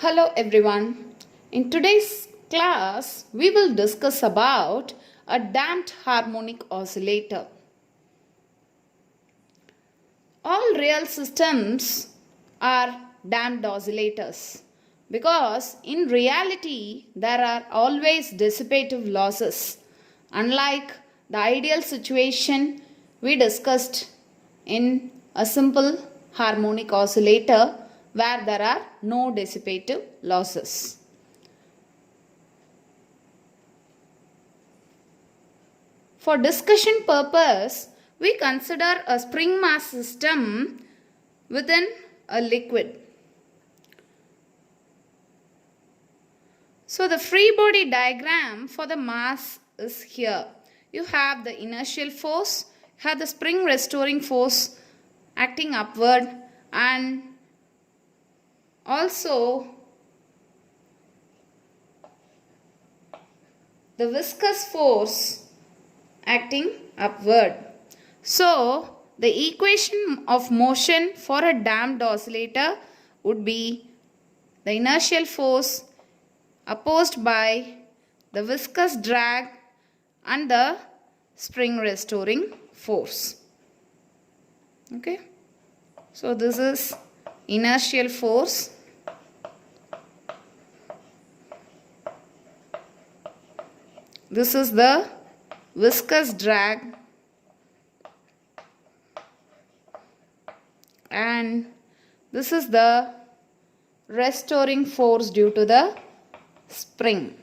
Hello everyone. In today's class, we will discuss about a damped harmonic oscillator. All real systems are damped oscillators because in reality there are always dissipative losses, unlike the ideal situation we discussed in a simple harmonic oscillator where there are no dissipative losses. For discussion purpose, we consider a spring mass system within a liquid. So the free body diagram for the mass is here. You have the inertial force, you have the spring restoring force acting upward, and also the viscous force acting upward. So the equation of motion for a damped oscillator would be the inertial force opposed by the viscous drag and the spring restoring force. Okay. So this is inertial force. This is the viscous drag, and this is the restoring force due to the spring.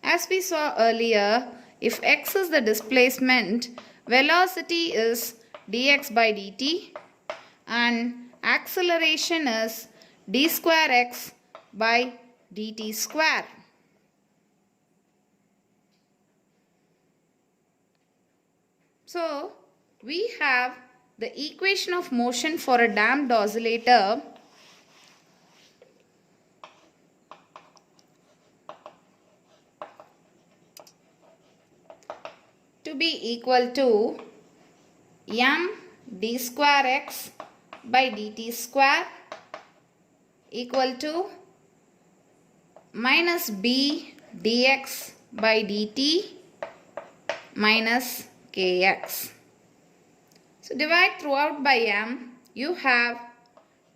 As we saw earlier, if x is the displacement, velocity is dx by dt and acceleration is d square x by dt square. So we have the equation of motion for a damped oscillator to be equal to m d square x by dt square equal to minus b dx by dt minus kx. So divide throughout by m, you have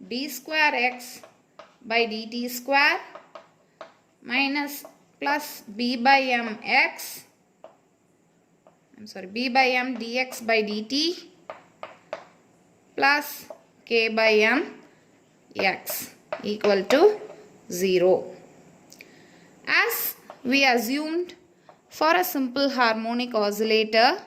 d square x by dt square minus plus b by m dx by dt plus k by m x equal to 0. As we assumed for a simple harmonic oscillator,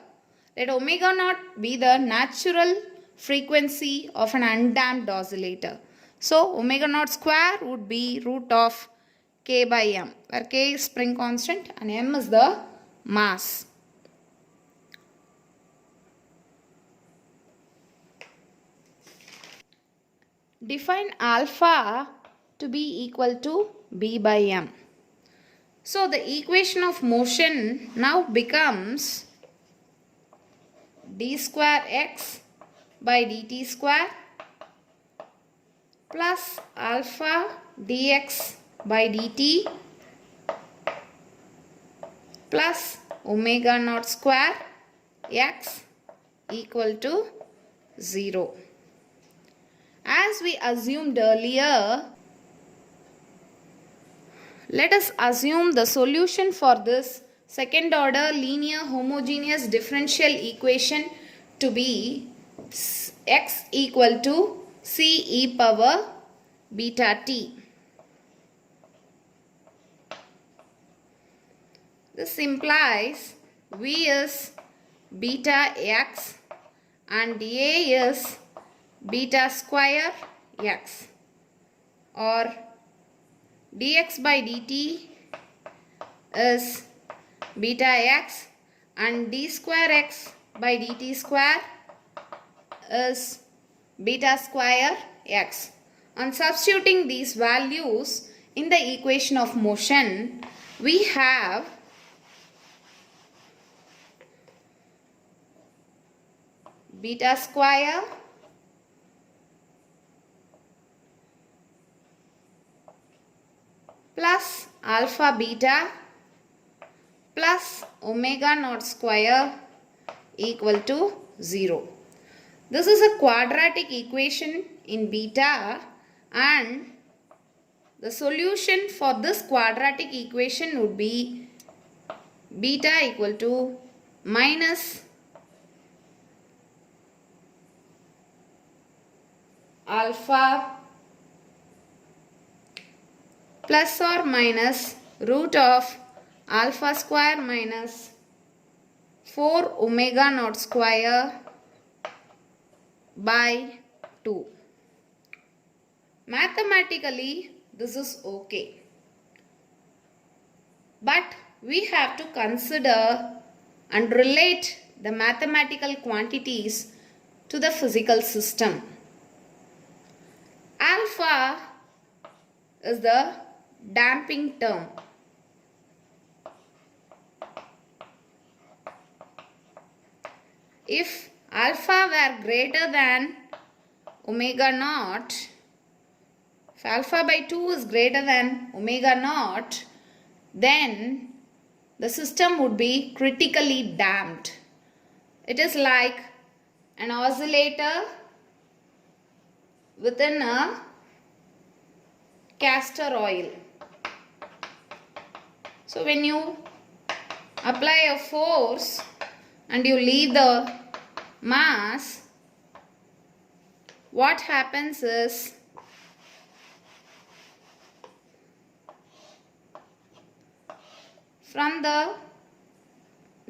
let omega naught be the natural frequency of an undamped oscillator. So omega naught square would be root of k by m, where k is spring constant and m is the mass. Define alpha to be equal to b by m. So the equation of motion now becomes d square x by dt square plus alpha dx by dt plus omega naught square x equal to 0. As we assumed earlier, let us assume the solution for this second order linear homogeneous differential equation to be x equal to c e power beta t. This implies v is beta x and dA is beta square x, or dx by dt is beta x and d square x by dt square is beta square x. On substituting these values in the equation of motion, we have beta square alpha beta plus omega naught square equal to 0. This is a quadratic equation in beta, and the solution for this quadratic equation would be beta equal to minus alpha plus or minus root of alpha square minus 4 omega naught square by 2. Mathematically, this is okay. But we have to consider and relate the mathematical quantities to the physical system. Alpha is the damping term. If alpha were greater than omega naught, if alpha by 2 is greater than omega naught, then the system would be critically damped. It is like an oscillator within a castor oil. So when you apply a force and you leave the mass, what happens is from the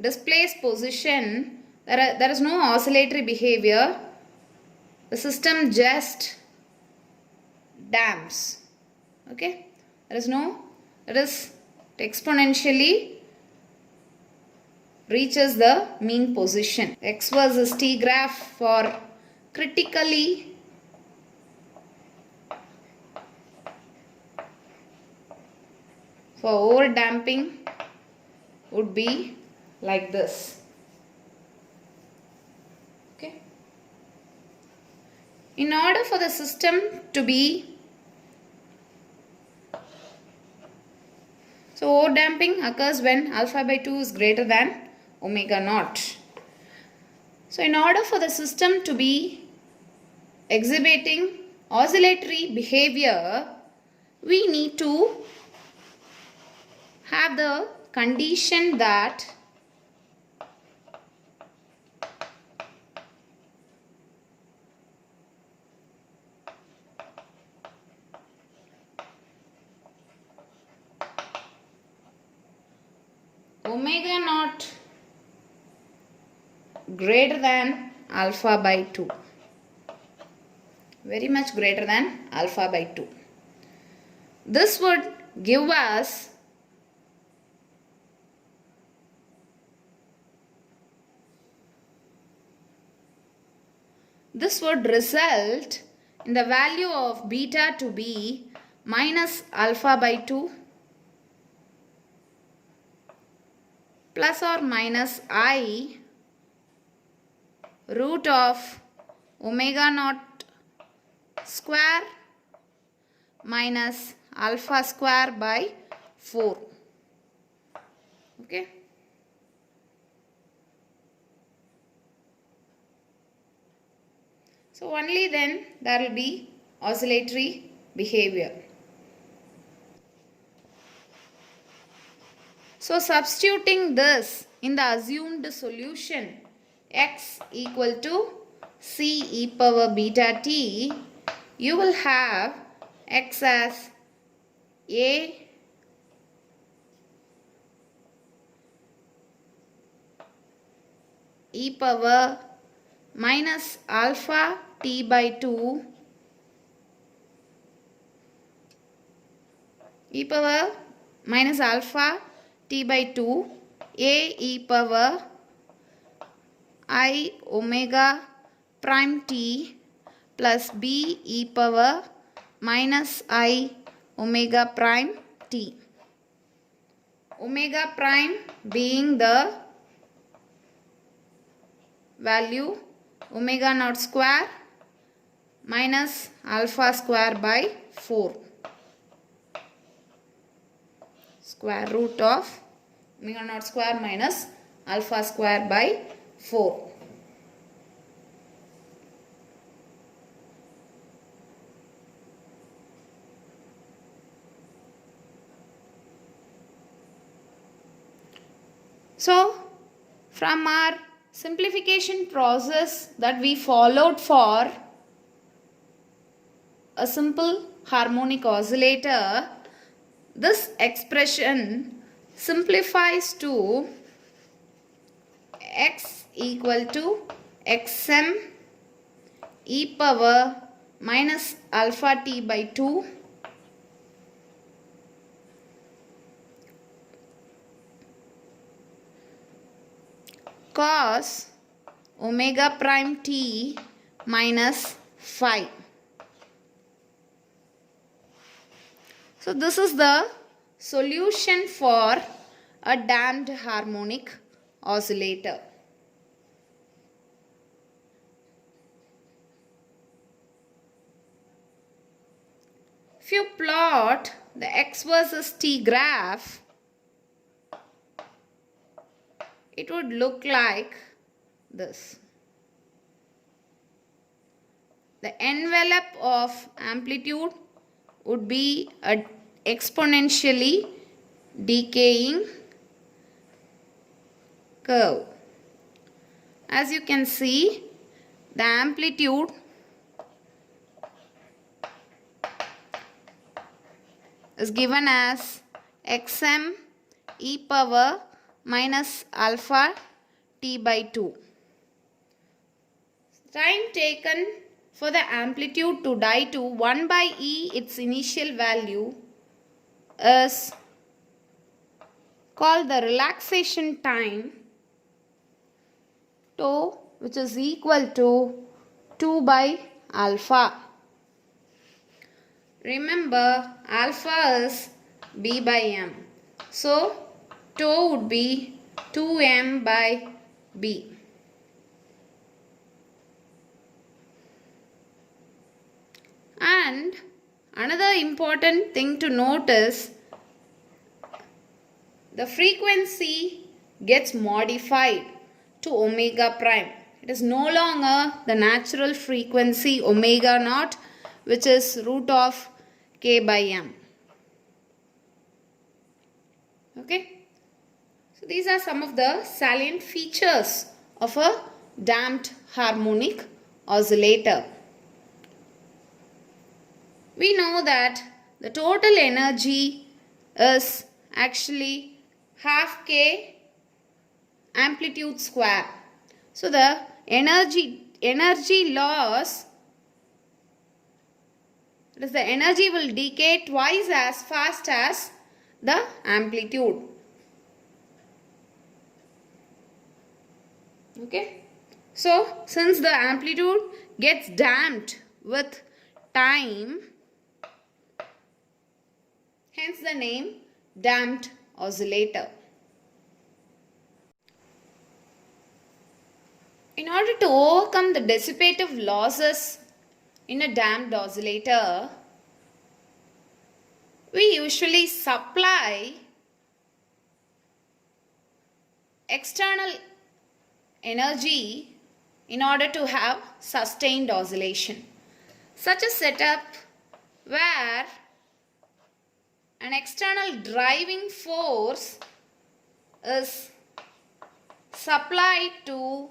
displaced position, there is no oscillatory behavior. The system just damps. Okay, it is exponentially reaches the mean position. X versus t graph for critically over damping would be like this. Okay. In order for the system to be over damping occurs when alpha by 2 is greater than omega naught. So in order for the system to be exhibiting oscillatory behavior, we need to have the condition that omega naught greater than alpha by 2, very much greater than alpha by 2. This would give us this would result in the value of beta to be minus alpha by 2 plus or minus I root of omega naught square minus alpha square by 4. Okay. So only then there will be oscillatory behavior. So substituting this in the assumed solution x equal to c e power beta t, you will have x as a e power minus alpha t by 2 e power minus alpha t by 2 a e power I omega prime t plus b e power minus I omega prime t. Omega prime being the value omega naught square minus alpha square by 4. square root of omega naught square minus alpha square by 4. So, from our simplification process that we followed for a simple harmonic oscillator, this expression simplifies to x equal to xm e power minus alpha t by 2 cos omega prime t minus phi. So this is the solution for a damped harmonic oscillator. If you plot the x versus t graph, it would look like this. The envelope of amplitude would be a exponentially decaying curve. As you can see, the amplitude is given as xm e power minus alpha t by 2. Time taken for the amplitude to die to 1 by e, its initial value, is called the relaxation time, tau, which is equal to 2 by alpha. Remember, alpha is b by m. So, tau would be 2m by b. And another important thing to note is the frequency gets modified to omega prime. It is no longer the natural frequency omega naught, which is root of k by m. Okay. So these are some of the salient features of a damped harmonic oscillator. We know that the total energy is actually half k amplitude square. So the energy loss, that is, the energy will decay twice as fast as the amplitude. Okay. So since the amplitude gets damped with time, hence the name damped oscillator. In order to overcome the dissipative losses in a damped oscillator, we usually supply external energy in order to have sustained oscillation. Such a setup where an external driving force is supplied to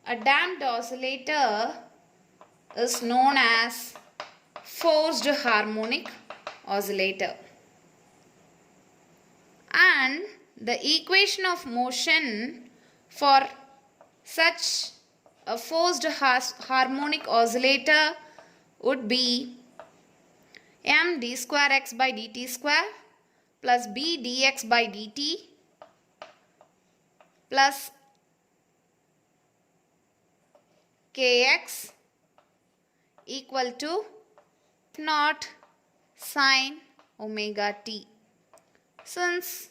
a damped oscillator is known as forced harmonic oscillator. And the equation of motion for such a forced harmonic oscillator would be m d square x by dt square plus b dx by dt plus kx equal to naught sine omega t. Since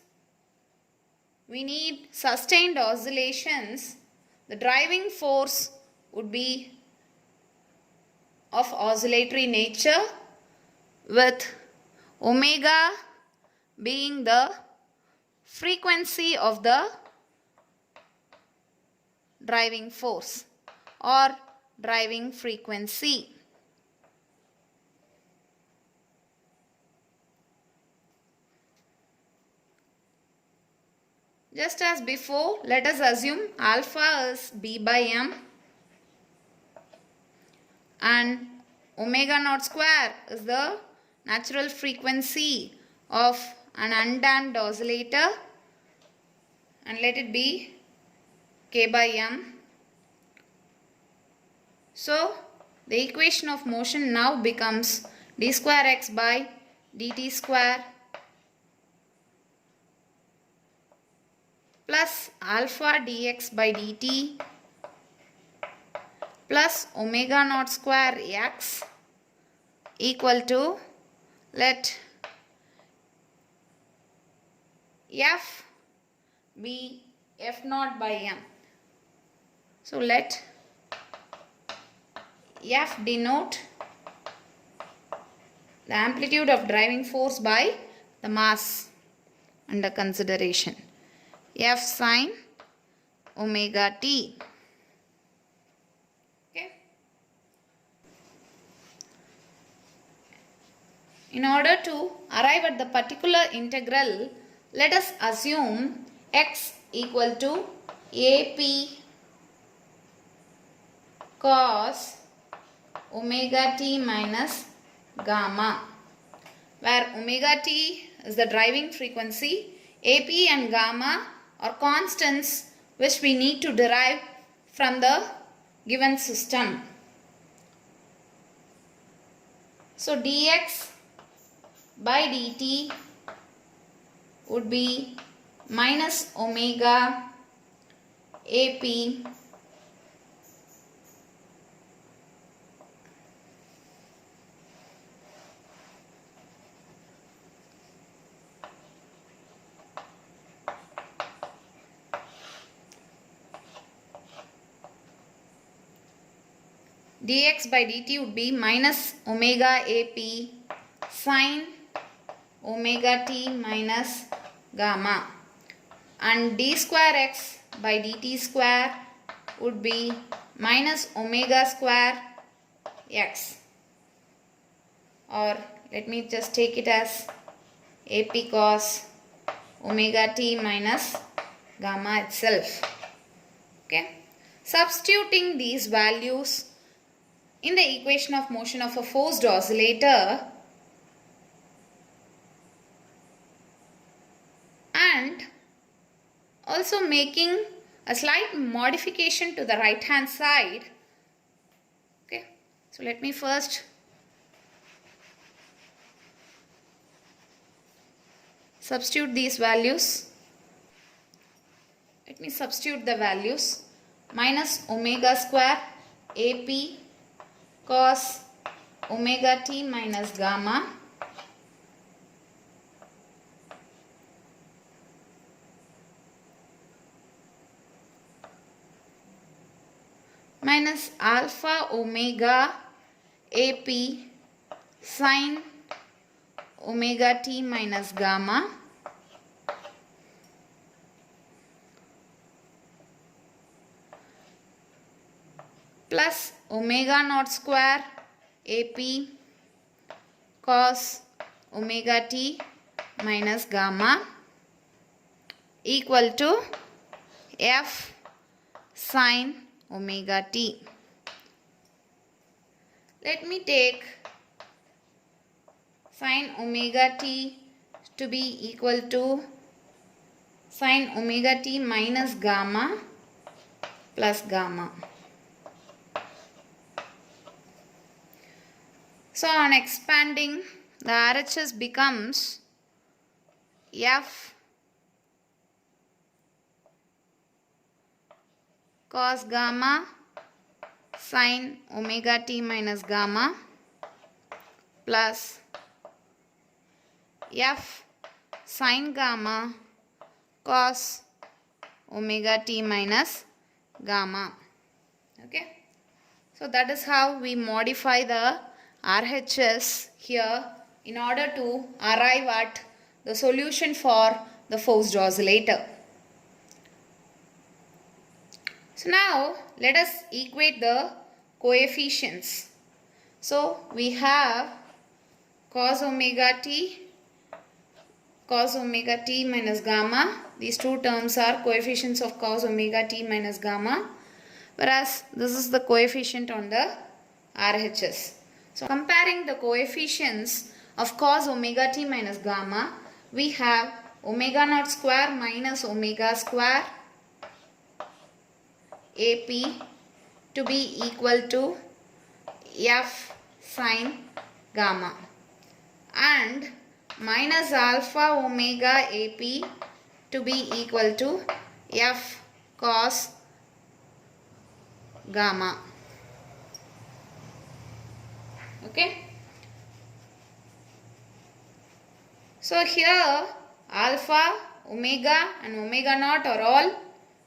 we need sustained oscillations, the driving force would be of oscillatory nature with omega being the frequency of the driving force or driving frequency. Just as before, let us assume alpha is B by M and omega naught square is the natural frequency of an undamped oscillator, and let it be K by M. So the equation of motion now becomes d square x by dt square plus alpha dx by dt plus omega naught square x equal to, let f be f naught by m. So let f denote the amplitude of driving force by the mass under consideration. F sin omega t. Okay. In order to arrive at the particular integral, let us assume x equal to ap cos omega t minus gamma, where omega t is the driving frequency, ap and gamma are constants which we need to derive from the given system. So dx by dt would be minus omega ap dx by dt would be minus omega ap sin omega t minus gamma, and d square x by dt square would be minus omega square x, or let me just take it as ap cos omega t minus gamma itself. Okay. Substituting these values in the equation of motion of a forced oscillator and also making a slight modification to the right hand side. Okay, so let me first substitute these values. Let me substitute the values. Minus omega square ap cos omega t minus gamma minus alpha omega ap sin omega t minus gamma plus omega naught square ap cos omega t minus gamma equal to f sin omega t. Let me take sin omega t to be equal to sin omega t minus gamma plus gamma. So on expanding, the RHS becomes f cos gamma sin omega t minus gamma plus f sin gamma cos omega t minus gamma. Okay. So that is how we modify the RHS here in order to arrive at the solution for the forced oscillator. So now let us equate the coefficients. So we have cos omega t minus gamma. These two terms are coefficients of cos omega t minus gamma, whereas this is the coefficient on the RHS. So comparing the coefficients of cos omega t minus gamma, we have omega naught square minus omega square AP to be equal to F sin gamma, and minus alpha omega AP to be equal to F cos gamma. Okay. So here alpha, omega and omega naught are all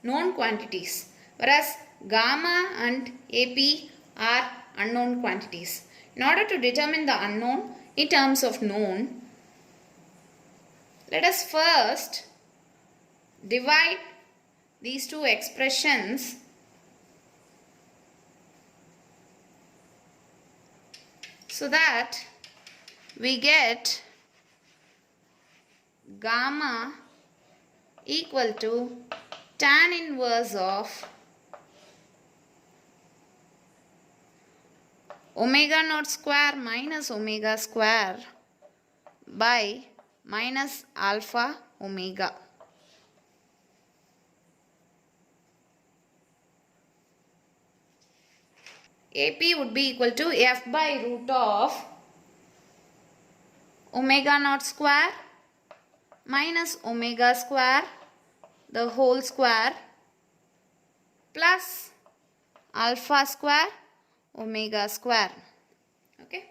known quantities, whereas gamma and AP are unknown quantities. In order to determine the unknown in terms of known, let us first divide these two expressions so that we get gamma equal to tan inverse of omega naught square minus omega square by minus alpha omega. AP would be equal to F by root of omega naught square minus omega square the whole square plus alpha square omega square. Okay.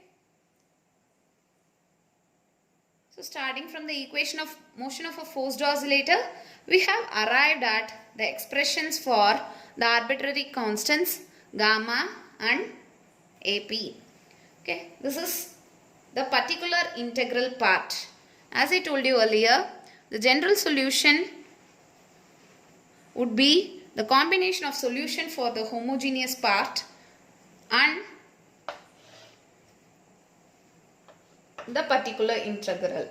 So starting from the equation of motion of a forced oscillator, we have arrived at the expressions for the arbitrary constants gamma and AP. Okay. This is the particular integral part. As I told you earlier, the general solution would be the combination of solution for the homogeneous part and the particular integral.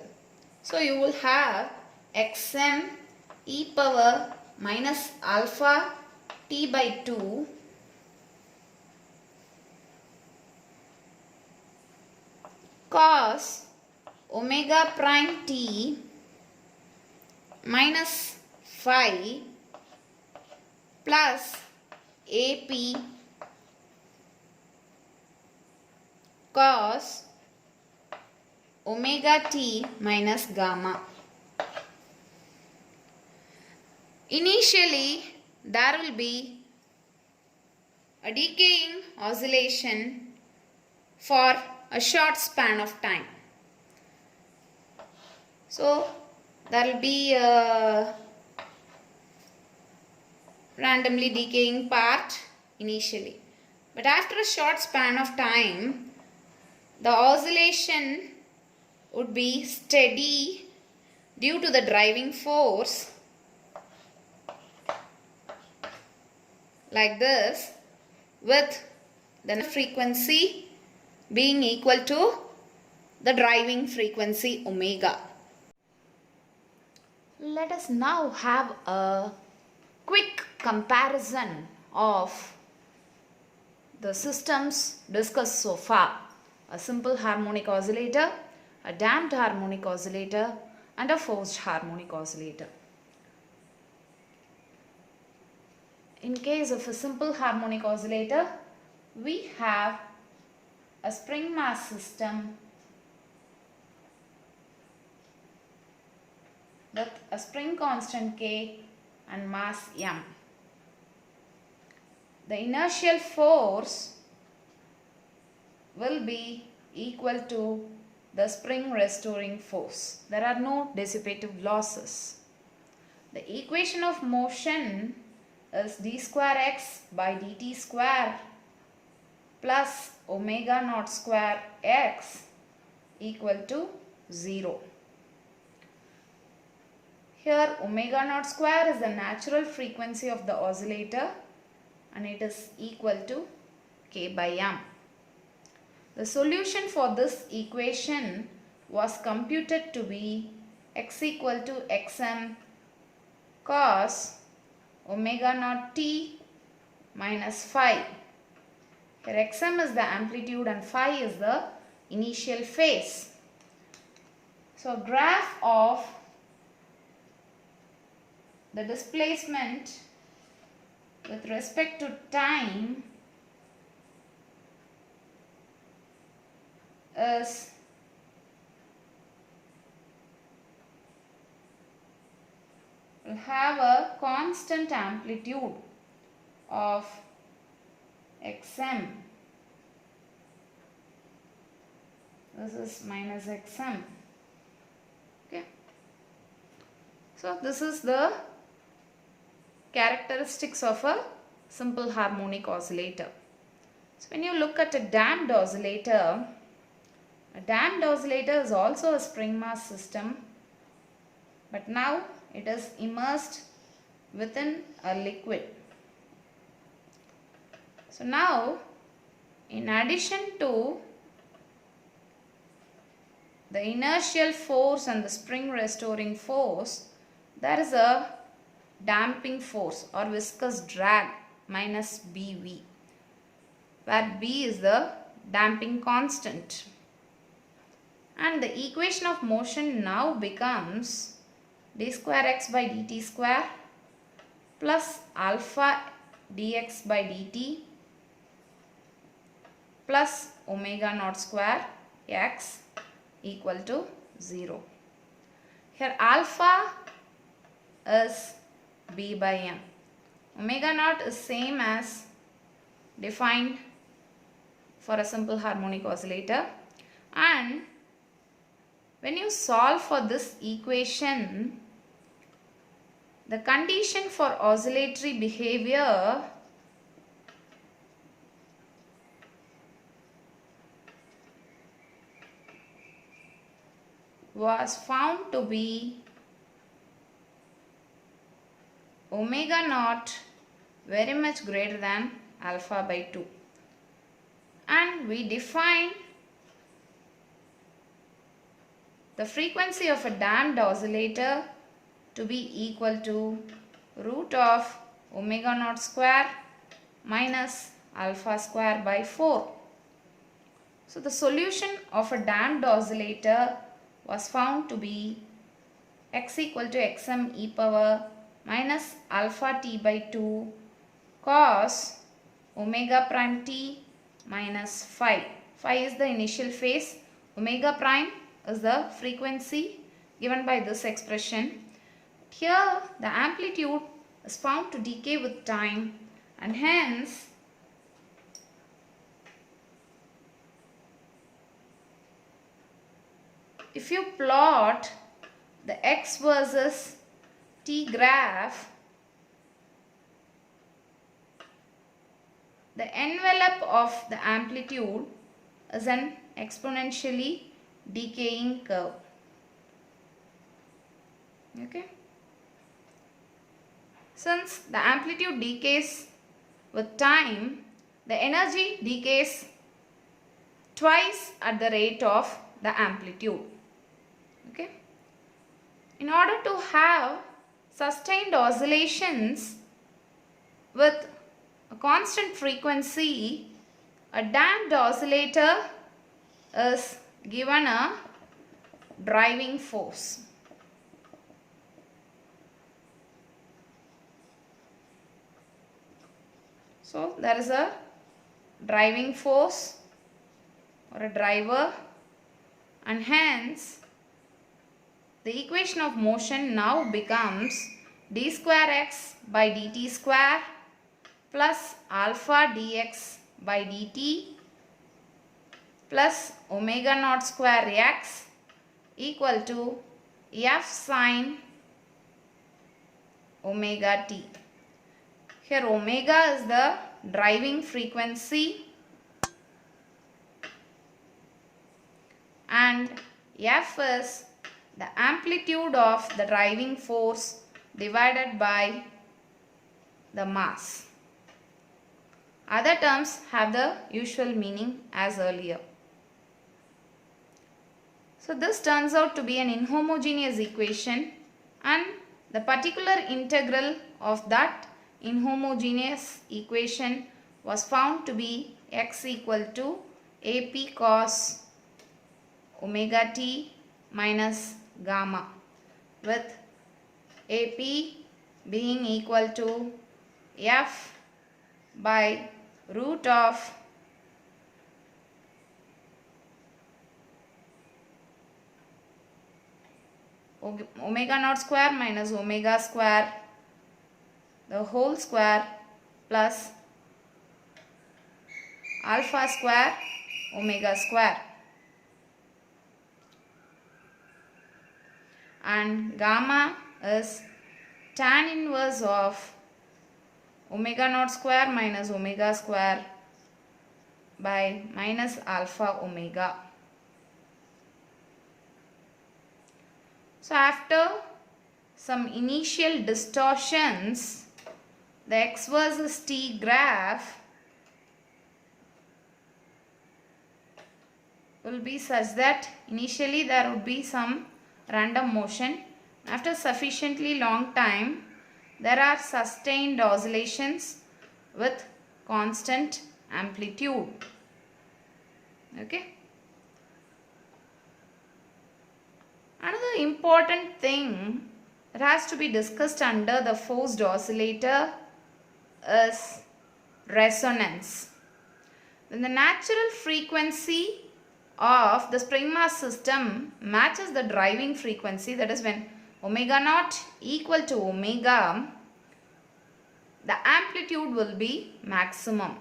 So you will have xm e power minus alpha t by 2 cos omega prime t minus phi plus AP cos omega t minus gamma. Initially, there will be a decaying oscillation for a short span of time. So, there will be a randomly decaying part initially. But after a short span of time, the oscillation would be steady due to the driving force like this, with the frequency being equal to the driving frequency omega. Let us now have a quick comparison of the systems discussed so far: a simple harmonic oscillator, a damped harmonic oscillator, and a forced harmonic oscillator. In case of a simple harmonic oscillator, we have a spring mass system with a spring constant K and mass m. The inertial force will be equal to the spring restoring force. There are no dissipative losses. The equation of motion is d square x by dt square plus omega naught square x equal to 0. Here omega naught square is the natural frequency of the oscillator and it is equal to K by M. The solution for this equation was computed to be x equal to xm cos omega naught t minus phi. Here xm is the amplitude and phi is the initial phase. So graph of the displacement with respect to time is will have a constant amplitude of xm. This is minus xm. Okay. So this is the characteristics of a simple harmonic oscillator. So when you look at a damped oscillator is also a spring mass system, but now it is immersed within a liquid. So now, in addition to the inertial force and the spring restoring force, there is a damping force or viscous drag minus Bv, where B is the damping constant. And the equation of motion now becomes d square x by dt square plus alpha dx by dt plus omega naught square x equal to 0. Here alpha is B by M. Omega naught is same as defined for a simple harmonic oscillator, and when you solve for this equation, the condition for oscillatory behavior was found to be omega naught very much greater than alpha by 2, and we define the frequency of a damped oscillator to be equal to root of omega naught square minus alpha square by 4. So the solution of a damped oscillator was found to be x equal to xm e power minus alpha t by 2 cos omega prime t minus phi. Phi is the initial phase, omega prime is the frequency given by this expression. Here the amplitude is found to decay with time, and hence if you plot the x versus t graph, the envelope of the amplitude is an exponentially decaying curve. Okay. Since the amplitude decays with time, the energy decays twice at the rate of the amplitude. Okay. In order to have sustained oscillations with a constant frequency, a damped oscillator is given a driving force. So there is a driving force or a driver, and hence the equation of motion now becomes d square x by dt square plus alpha dx by dt plus omega naught square x equal to f sine omega t. Here omega is the driving frequency and f is the amplitude of the driving force divided by the mass. Other terms have the usual meaning as earlier. So this turns out to be an inhomogeneous equation, and the particular integral of that inhomogeneous equation was found to be x equal to ap cos omega t minus gamma, with ap being equal to f by root of omega naught square minus omega square the whole square plus alpha square omega square, and gamma is tan inverse of omega naught square minus omega square by minus alpha omega. So after some initial distortions, the x versus t graph will be such that initially there would be some random motion. After sufficiently long time, there are sustained oscillations with constant amplitude. Okay. Another important thing that has to be discussed under the forced oscillator is resonance. When the natural frequency of the spring mass system matches the driving frequency, that is when omega naught equal to omega, the amplitude will be maximum.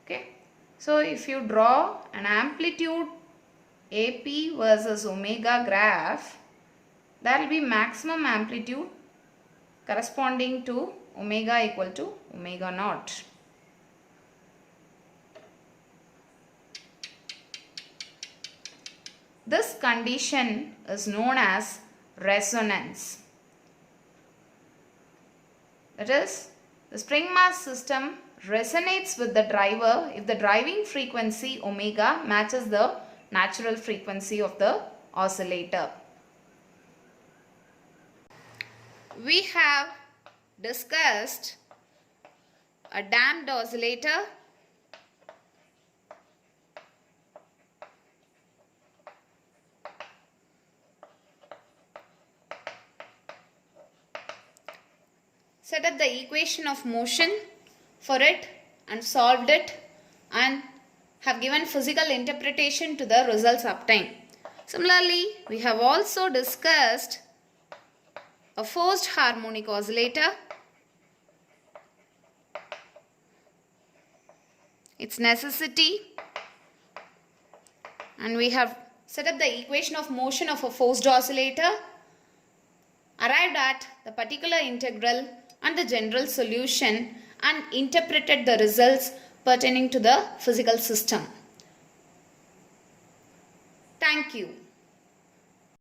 Okay. So if you draw an amplitude AP versus omega graph, there will be maximum amplitude corresponding to omega equal to omega naught. This condition is known as resonance. That is, the spring mass system resonates with the driver if the driving frequency omega matches the natural frequency of the oscillator. We have discussed a damped oscillator, set up the equation of motion for it and solved it, and have given physical interpretation to the results obtained. Similarly, we have also discussed a forced harmonic oscillator, its necessity, and we have set up the equation of motion of a forced oscillator, arrived at the particular integral and the general solution, and interpreted the results pertaining to the physical system. Thank you.